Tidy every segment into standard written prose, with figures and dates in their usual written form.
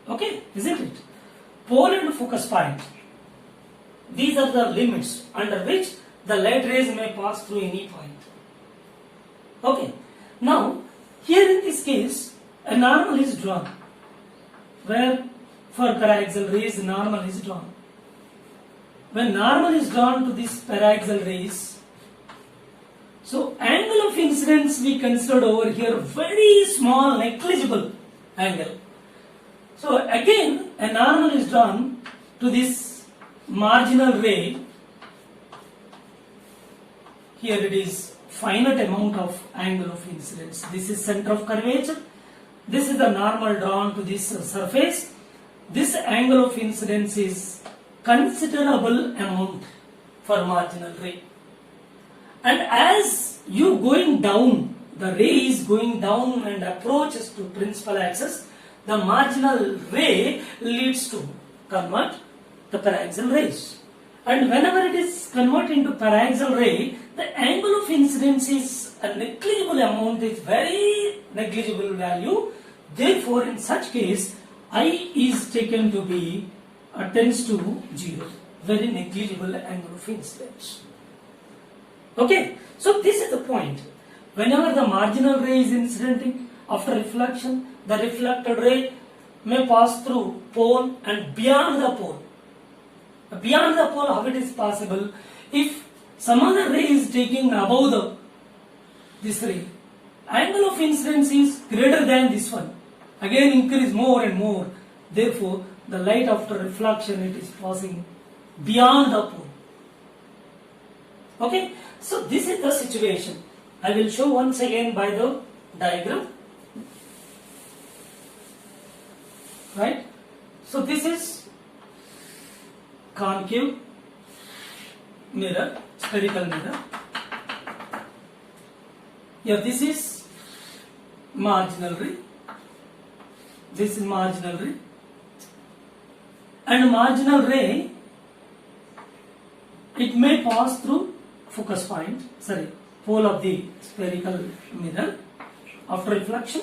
Okay, isn't it? Pole and focus point. These are the limits under which the light rays may pass through any point. Okay. Now, here in this case, a normal is drawn. Where for paraxial rays, normal is drawn. When normal is drawn to this paraxial rays, so angle of incidence we considered over here very small, negligible angle. So again, a normal is drawn to this marginal ray. Here it is finite amount of angle of incidence. This is center of curvature. This is the normal drawn to this surface. This angle of incidence is considerable amount for marginal ray. And as you going down, the ray is going down and approaches to principal axis, the marginal ray leads to convert the paraxial rays. And whenever it is converted into paraxial ray, the angle of incidence is a negligible amount, is very negligible value. Therefore, in such case, I is taken to be tends to 0, very negligible angle of incidence. Okay, so this is the point. Whenever the marginal ray is incidenting after reflection, the reflected ray may pass through pole and beyond the pole. Beyond the pole, how it is possible? If some other ray is taking above this ray, angle of incidence is greater than this one. Again increase more and more. Therefore, the light after reflection, it is passing beyond the pole. Okay, so this is the situation. I will show once again by the diagram. Right? So this is concave mirror, spherical mirror. Here this is marginal ray. This is marginal ray. And marginal ray, it may pass through focus point, pole of the spherical mirror after reflection,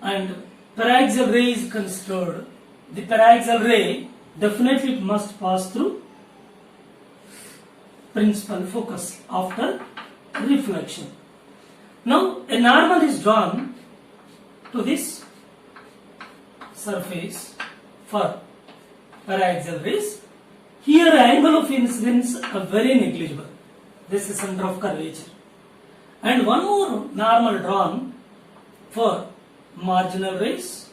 and paraxial ray is considered. The paraxial ray definitely it must pass through principal focus after reflection. Now a normal is drawn to this surface for paraxial rays. Here angle of incidence are very negligible. This is center of curvature. And one more normal drawn for marginal rays.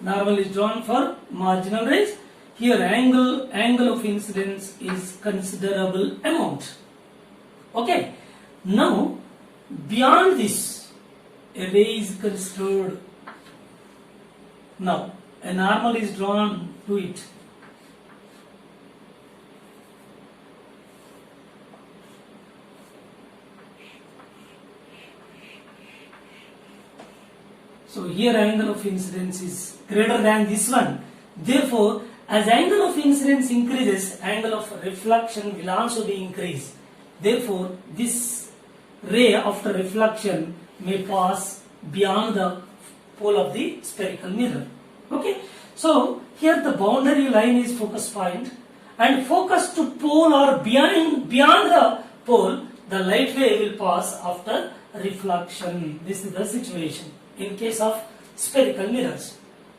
Normal is drawn for marginal rays. Here angle of incidence is considerable amount. Okay. Now beyond this, a ray is considered. Now a normal is drawn to it. So here angle of incidence is greater than this one. Therefore, as angle of incidence increases, angle of reflection will also be increased. Therefore, this ray after reflection may pass beyond the pole of the spherical mirror. Okay. So here the boundary line is focus point, and focus to pole or beyond the pole, the light ray will pass after reflection. This is the situation in case of spherical mirrors.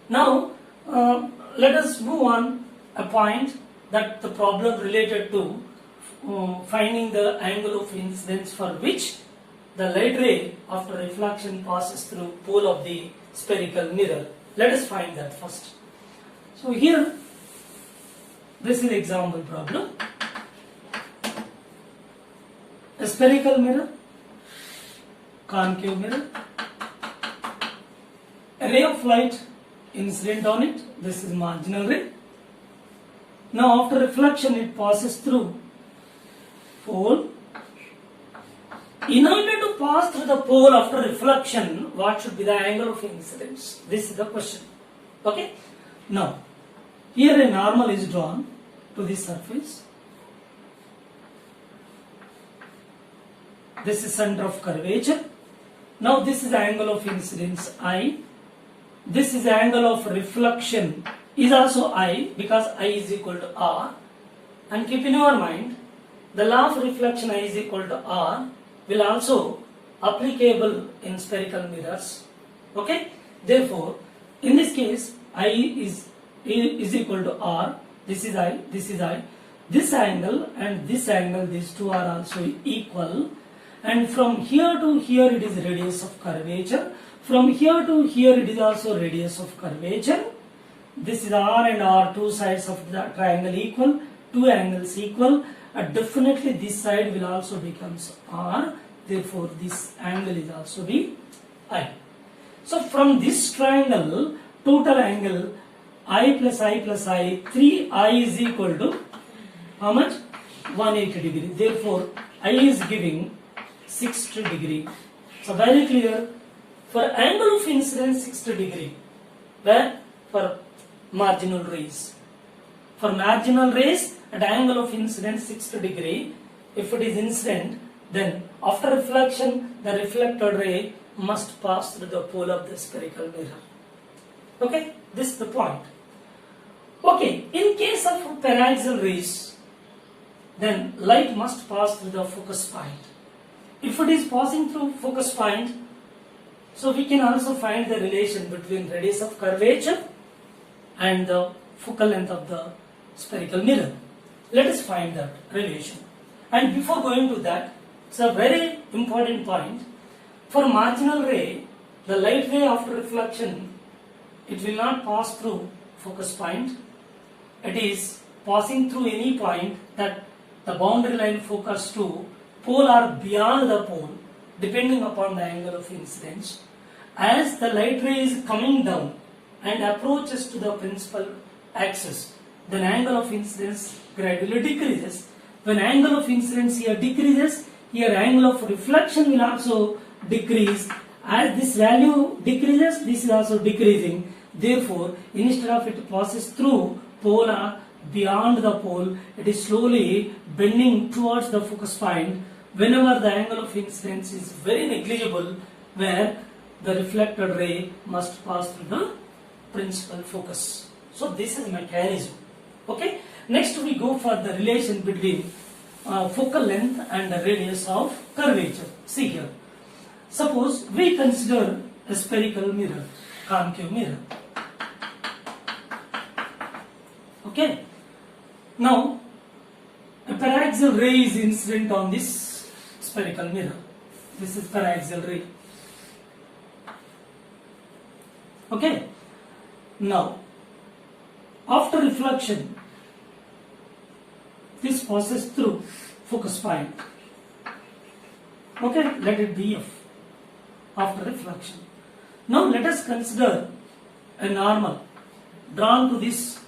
Now let us move on a point that the problem related to finding the angle of incidence for which the light ray after reflection passes through pole of the spherical mirror. Let us find that first. So here this is example problem. A spherical mirror, concave mirror, a ray of light incident on it. This is marginal ray. Now after reflection it passes through pole. In order to pass through the pole after reflection, what should be the angle of incidence? This is the question. Okay. Now here a normal is drawn to this surface. This is center of curvature. Now this is the angle of incidence I. This is the angle of reflection is also I, because I is equal to R. And keep in your mind, the law of reflection I is equal to R will also applicable in spherical mirrors. Okay? Therefore, in this case, I is equal to R. This is I, this is I. This angle and this angle, these two are also equal. And from here to here it is radius of curvature. From here to here it is also radius of curvature. This is R and R, two sides of the triangle equal, two angles equal. Definitely this side will also becomes R. Therefore this angle is also be I. So from this triangle, total angle I plus I plus I, 3I is equal to how much? 180 degree. Therefore I is giving 60 degree. So very clear. For angle of incidence 60 degree. Where? For marginal rays. For marginal rays at angle of incidence 60 degree. If it is incident, then after reflection the reflected ray must pass through the pole of the spherical mirror. Okay, this is the point. Okay, in case of paraxial rays, then light must pass through the focus point. If it is passing through focus point, so we can also find the relation between radius of curvature and the focal length of the spherical mirror. Let us find that relation. And before going to that, it's a very important point. For marginal ray, the light ray after reflection, it will not pass through focus point. It is passing through any point that the boundary line focus to pole or beyond the pole, depending upon the angle of incidence. As the light ray is coming down and approaches to the principal axis, then angle of incidence gradually decreases. When angle of incidence here decreases, here angle of reflection will also decrease. As this value decreases, this is also decreasing. Therefore, instead of it passes through pole or beyond the pole, it is slowly bending towards the focus point. Whenever the angle of incidence is very negligible, where the reflected ray must pass through the principal focus. So this is mechanism. Okay. Next we go for the relation between focal length and the radius of curvature. See here. Suppose we consider a spherical mirror, concave mirror. Okay. Now a paraxial ray is incident on this spherical mirror. This is paraxial ray. Okay. Now, after reflection, this passes through focus point. Okay, let it be F after reflection. Now let us consider a normal drawn to this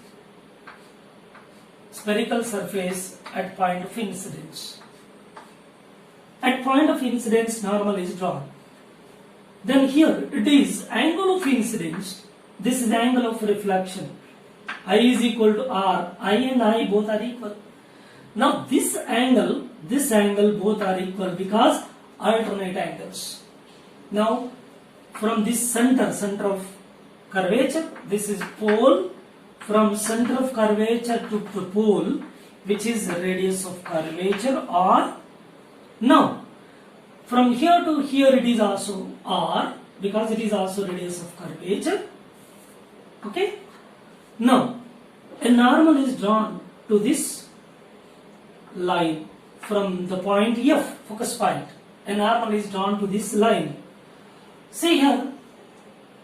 spherical surface at point of incidence. At point of incidence, normal is drawn. Then here it is angle of incidence. This is angle of reflection. I is equal to R. I and I both are equal. Now this angle both are equal because alternate angles. Now from this center of curvature, this is pole. From center of curvature to the pole, which is the radius of curvature R. Now from here to here it is also R, because it is also radius of curvature. Okay. Now a normal is drawn to this line from the point F, focus point. A normal is drawn to this line. See here,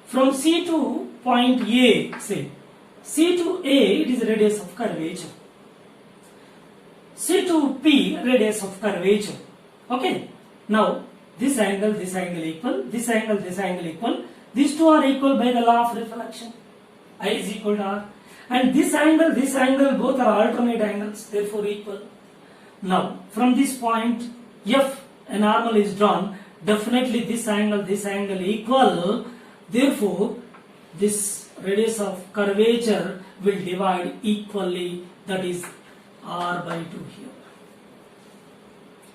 from C to point A, say C to A, it is radius of curvature. C to P, radius of curvature. Okay. Now this angle equal, this angle equal. These two are equal by the law of reflection. I is equal to R. And this angle both are alternate angles, therefore equal. Now from this point F, a normal is drawn. Definitely this angle equal. Therefore this radius of curvature will divide equally, that is r by 2 here.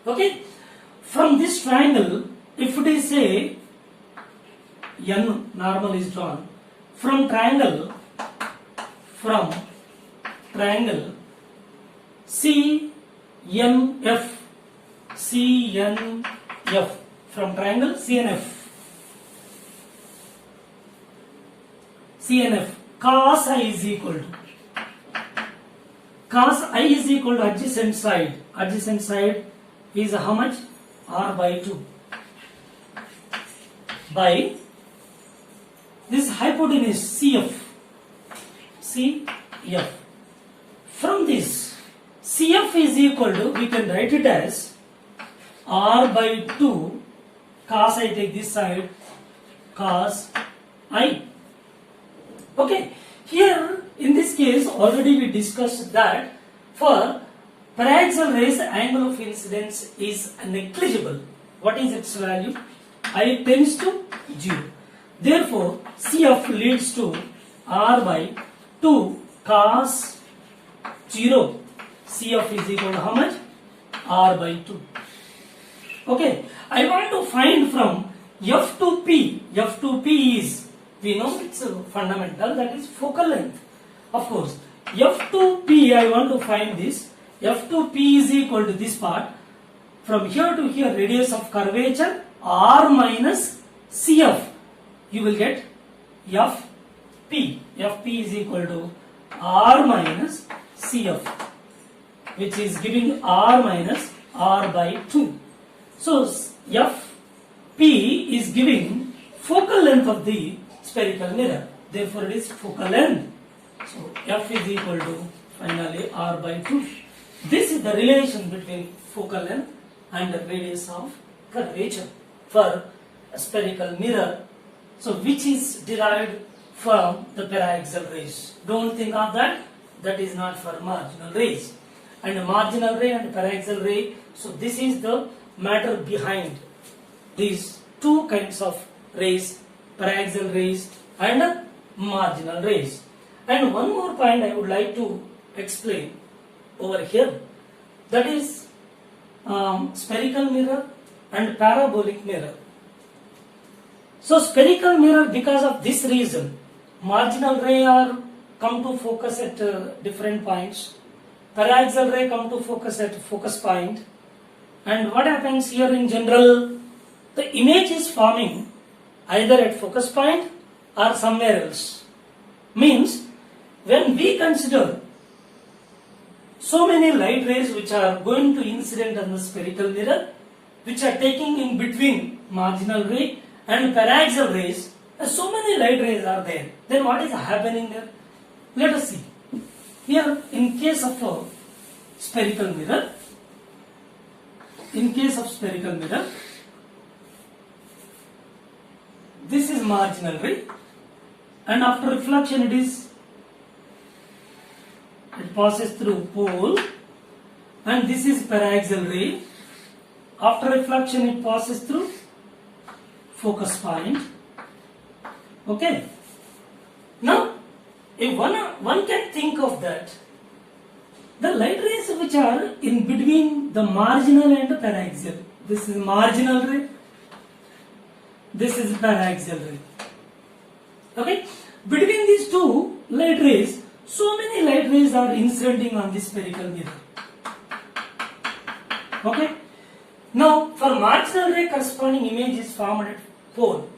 Okay, from this triangle, if it is a n normal is drawn, from triangle CNF, from triangle CNF, cos I is equal to adjacent side is how much? R by 2 by this hypotenuse CF. From this CF is equal to, we can write it as R by 2 cos I, take this side, cos I. Okay, here in this case already we discussed that for paraxial rays angle of incidence is negligible. What is its value? I tends to 0. Therefore, CF leads to R by 2 cos 0. CF is equal to how much? R by 2. Okay, I want to find from F to P. F to P is, we know it's a fundamental, that is focal length. Of course, F to P, I want to find this. F to P is equal to this part. From here to here, radius of curvature R minus CF. You will get FP. FP is equal to R minus CF, which is giving R minus R by 2. So FP is giving focal length of the spherical mirror. Therefore, it is focal length. So F is equal to finally R by 2. This is the relation between focal length and the radius of curvature for a spherical mirror. So which is derived from the paraxial rays. Don't think of that. That is not for marginal rays. And a marginal ray and paraxial ray. So this is the matter behind these two kinds of rays, paraxial rays and marginal rays. And one more point I would like to explain over here, that is spherical mirror and parabolic mirror. So spherical mirror, because of this reason, marginal ray are come to focus at different points, paraxial ray come to focus at focus point, and what happens here in general, the image is forming either at focus point or somewhere else. Means when we consider so many light rays which are going to incident on the spherical mirror, which are taking in between marginal ray and paraxial rays, so many light rays are there. Then what is happening there? Let us see. Here, in case of a spherical mirror, this is marginal ray, and after reflection it passes through pole, and this is paraxial ray. After reflection it passes through focus point. Okay. Now, if one can think of that, the light rays which are in between the marginal and the paraxial, this is marginal ray, this is paraxial ray. Okay. Between these two light rays, so many light rays are incidenting on this spherical mirror. Okay. Now, for marginal ray, corresponding image is formed at pole,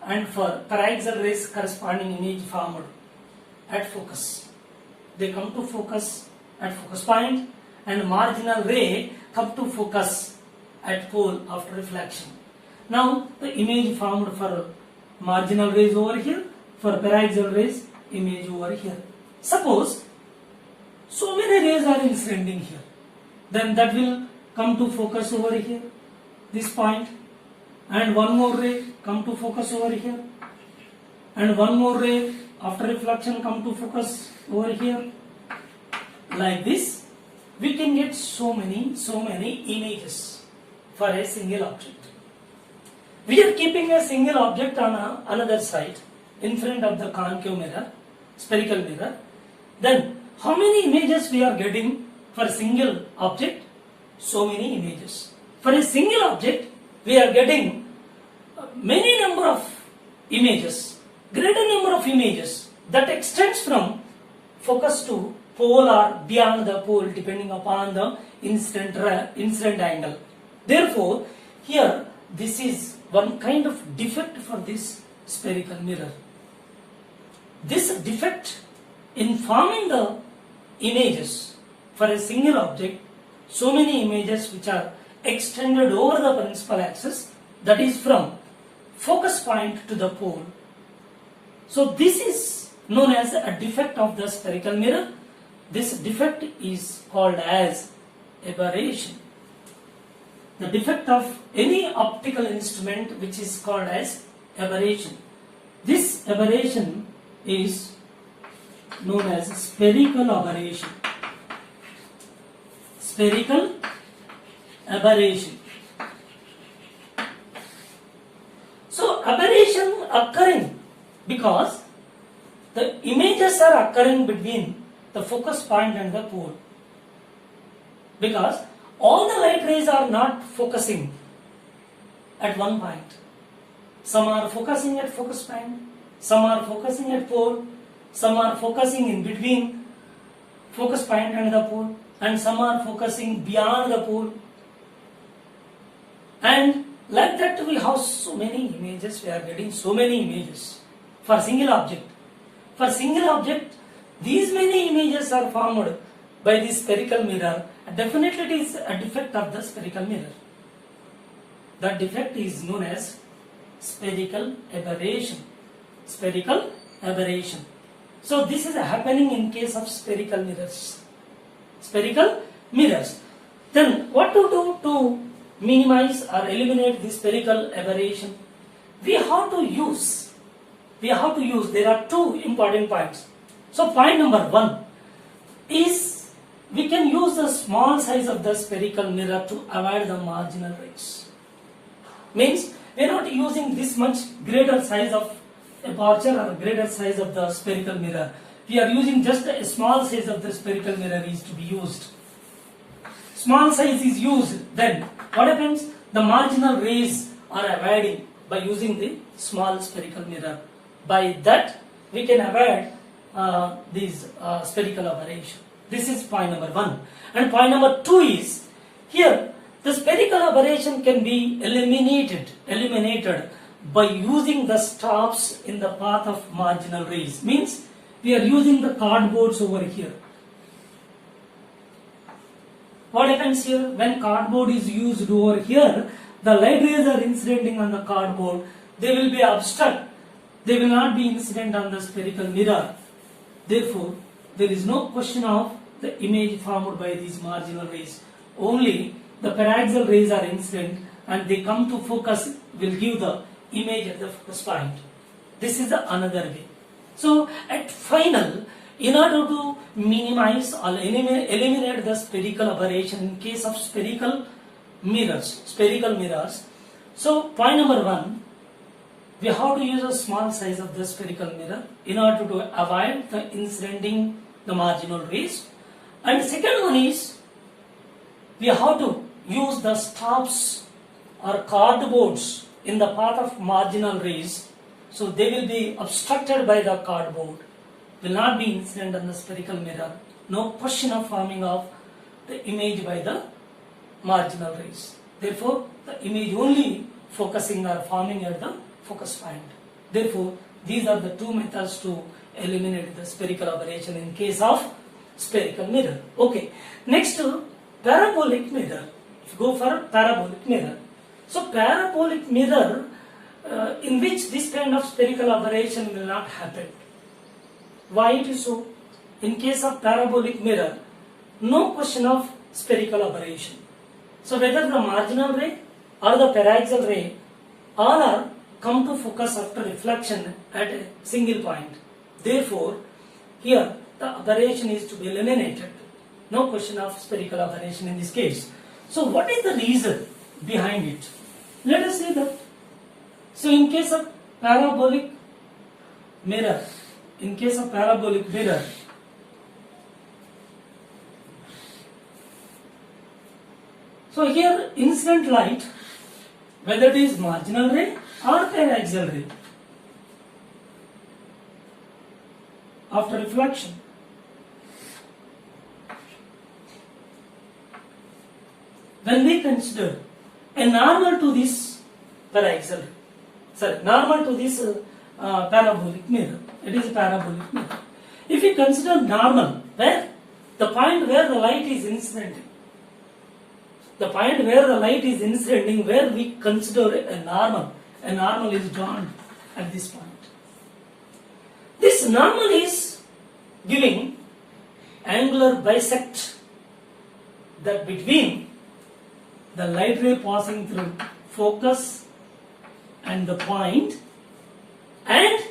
and for paraxial rays, corresponding image formed at focus. They come to focus at focus point, and marginal ray come to focus at pole after reflection. Now, the image formed for marginal rays over here, for paraxial rays, image over here. Suppose so many rays are incidenting here, then that will come to focus over here, this point, and one more ray come to focus over here, and one more ray after reflection come to focus over here. Like this, we can get so many images for a single object. We are keeping a single object on another side in front of the concave mirror, spherical mirror. Then how many images we are getting For a single object, so many images. For a single object, we are getting many number of images, greater number of images that extends from focus to pole or beyond the pole depending upon the incident angle. Therefore, here this is one kind of defect for this spherical mirror. This defect in forming the images for a single object, so many images which are extended over the principal axis, that is from focus point to the pole. So this is known as a defect of the spherical mirror. This defect is called as aberration. The defect of any optical instrument which is called as aberration. This aberration is known as spherical aberration. Spherical aberration. So aberration occurring because the images are occurring between the focus point and the pole, because all the light rays are not focusing at one point. Some are focusing at focus point, some are focusing at pole, some are focusing in between focus point and the pole, and some are focusing beyond the pole. And like that we have so many images, we are getting so many images for single object. For single object, these many images are formed by the spherical mirror. Definitely it is a defect of the spherical mirror. That defect is known as spherical aberration. Spherical aberration. So this is happening in case of spherical mirrors. Spherical mirrors. Then what to do to minimize or eliminate the spherical aberration? We have to use, there are two important points. So point number one is we can use the small size of the spherical mirror to avoid the marginal rays. Means we are not using this much greater size of aperture or greater size of the spherical mirror. We are using just a small size of the spherical mirror is to be used. Small size is used, then what happens? The marginal rays are avoiding by using the small spherical mirror. By that we can avoid these spherical aberration. This is point number one. And point number two is, here the spherical aberration can be eliminated by using the stops in the path of marginal rays. Means we are using the cardboards over here. What happens here? When cardboard is used over here, the light rays are incidenting on the cardboard. They will be obstruct. They will not be incident on the spherical mirror. Therefore, there is no question of the image formed by these marginal rays. Only the paraxial rays are incident and they come to focus, will give the image at the focus point. This is the another way. So at final, in order to minimize or eliminate the spherical aberration in case of spherical mirrors, so point number one, we have to use a small size of the spherical mirror in order to avoid the incidenting the marginal rays. And the second one is, we have to use the stops or cardboards in the path of marginal rays, so they will be obstructed by the cardboard, will not be incident on the spherical mirror. No question of forming of the image by the marginal rays. Therefore, the image only focusing or forming at the focus point. Therefore, these are the two methods to eliminate the spherical aberration in case of spherical mirror. Okay, next parabolic mirror. If you go for parabolic mirror, so parabolic mirror in which this kind of spherical aberration will not happen. Why it is so? In case of parabolic mirror, no question of spherical aberration. So whether the marginal ray or the paraxial ray, all are come to focus after reflection at a single point. Therefore, here the aberration is to be eliminated. No question of spherical aberration in this case. So what is the reason behind it? Let us see that. So in case of parabolic mirror, So here incident light, whether it is marginal ray or paraxial ray, after reflection, when we consider a normal to this paraxial, normal to this parabolic mirror, it is a parabolic mirror. If we consider normal, where the point where the light is incidenting, where we consider a normal is drawn at this point. This normal is giving angular bisect that between the light ray passing through focus and the point, and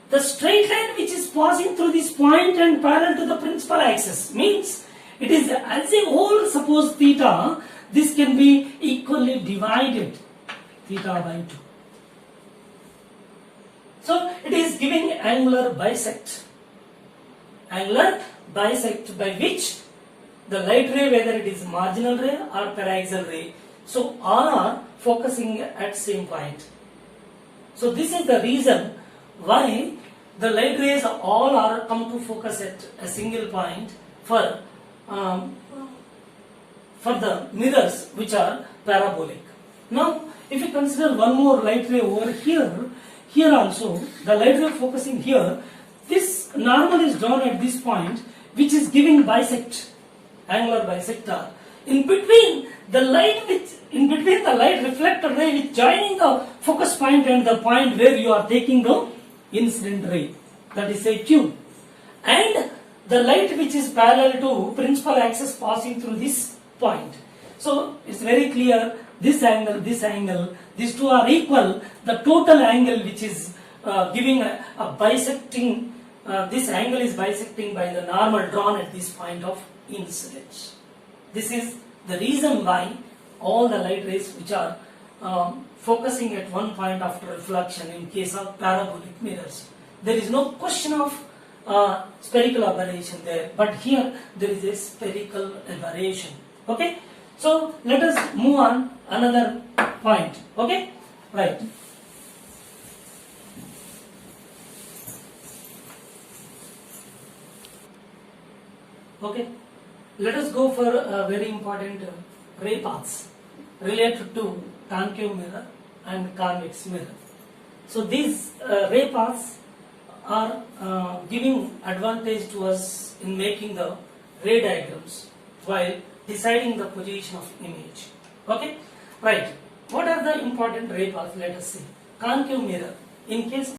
the straight line which is passing through this point and parallel to the principal axis, means it is as a whole. Suppose theta, this can be equally divided, theta by 2. So it is giving angular bisect by which the light ray, whether it is marginal ray or paraxial ray, so all are focusing at same point. So this is the reason why the light rays all are come to focus at a single point for the mirrors which are parabolic. Now, if you consider one more light ray over here also the light ray focusing here, this normal is drawn at this point, which is giving angular bisector in between the light reflected ray which joining the focus point and the point where you are taking the incident ray, that is say Q, and the light which is parallel to principal axis passing through this point. So it's very clear, this angle, these two are equal. The total angle which is giving a bisecting, this angle is bisecting by the normal drawn at this point of incidence. This is the reason why all the light rays which are focusing at one point after reflection in case of parabolic mirrors, there is no question of spherical aberration there, but here there is a spherical aberration. Okay, so let us move on another point. Okay, right. Okay, let us go for a very important ray paths related to concave mirror and convex mirror. So these ray paths are giving advantage to us in making the ray diagrams while deciding the position of image. Okay, right. What are the important ray paths? Let us see. Concave mirror. In case